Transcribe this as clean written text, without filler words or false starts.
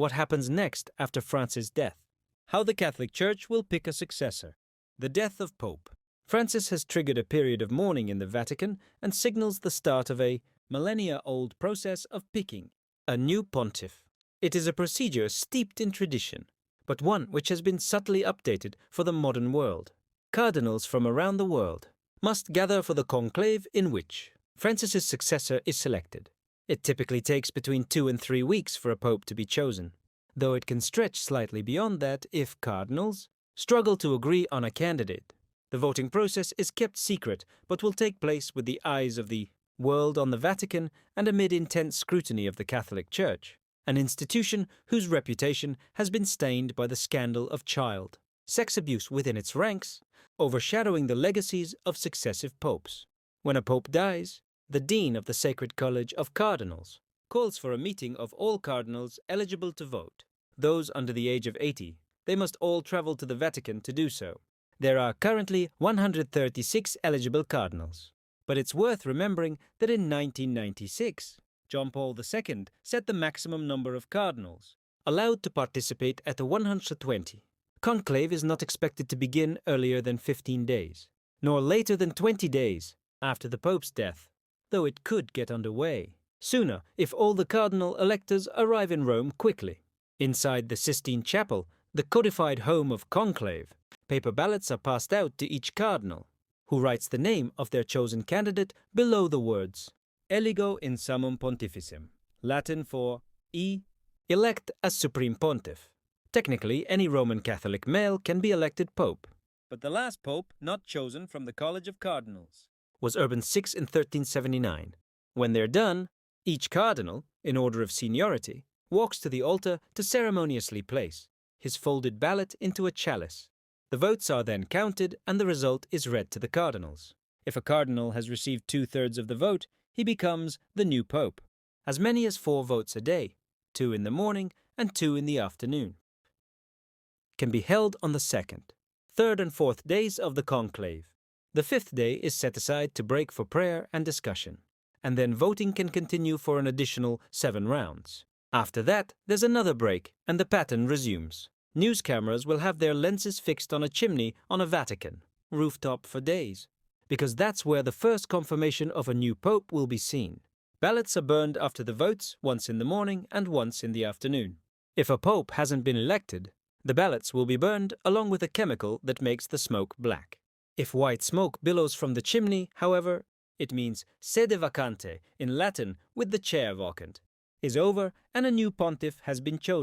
What happens next after Francis' death? How the Catholic Church will pick a successor. The death of Pope. Francis has triggered a period of mourning in the Vatican and signals the start of a millennia-old process of picking a new pontiff. It is a procedure steeped in tradition, but one which has been subtly updated for the modern world. Cardinals from around the world must gather for the conclave in which Francis's successor is selected. It typically takes between 2 and 3 weeks for a pope to be chosen, though it can stretch slightly beyond that if cardinals struggle to agree on a candidate. The voting process is kept secret but will take place with the eyes of the world on the Vatican and amid intense scrutiny of the Catholic Church, an institution whose reputation has been stained by the scandal of child sex abuse within its ranks, overshadowing the legacies of successive popes. When a pope dies, the dean of the Sacred College of Cardinals calls for a meeting of all cardinals eligible to vote. Those under the age of 80, they must all travel to the Vatican to do so. There are currently 136 eligible cardinals. But it's worth remembering that in 1996, John Paul II set the maximum number of cardinals allowed to participate at 120. Conclave is not expected to begin earlier than 15 days, nor later than 20 days after the Pope's death, though it could get underway sooner if all the cardinal electors arrive in Rome quickly. Inside the Sistine Chapel, the codified home of conclave, paper ballots are passed out to each cardinal, who writes the name of their chosen candidate below the words Eligo in summum pontificem, Latin for elect as supreme pontiff. Technically, any Roman Catholic male can be elected pope, but the last pope not chosen from the College of Cardinals was Urban VI in 1379. When they're done, each cardinal, in order of seniority, walks to the altar to ceremoniously place his folded ballot into a chalice. The votes are then counted and the result is read to the cardinals. If a cardinal has received 2/3 of the vote, he becomes the new pope. As many as 4 votes a day, 2 in the morning and 2 in the afternoon, can be held on the 2nd, 3rd and 4th days of the conclave. The 5th day is set aside to break for prayer and discussion, and then voting can continue for an additional 7 rounds. After that, there's another break and the pattern resumes. News cameras will have their lenses fixed on a chimney on a Vatican rooftop for days, because that's where the first confirmation of a new pope will be seen. Ballots are burned after the votes, once in the morning and once in the afternoon. If a pope hasn't been elected, the ballots will be burned along with a chemical that makes the smoke black. If white smoke billows from the chimney, however, it means sede vacante, in Latin with the chair vacant, is over and a new pontiff has been chosen.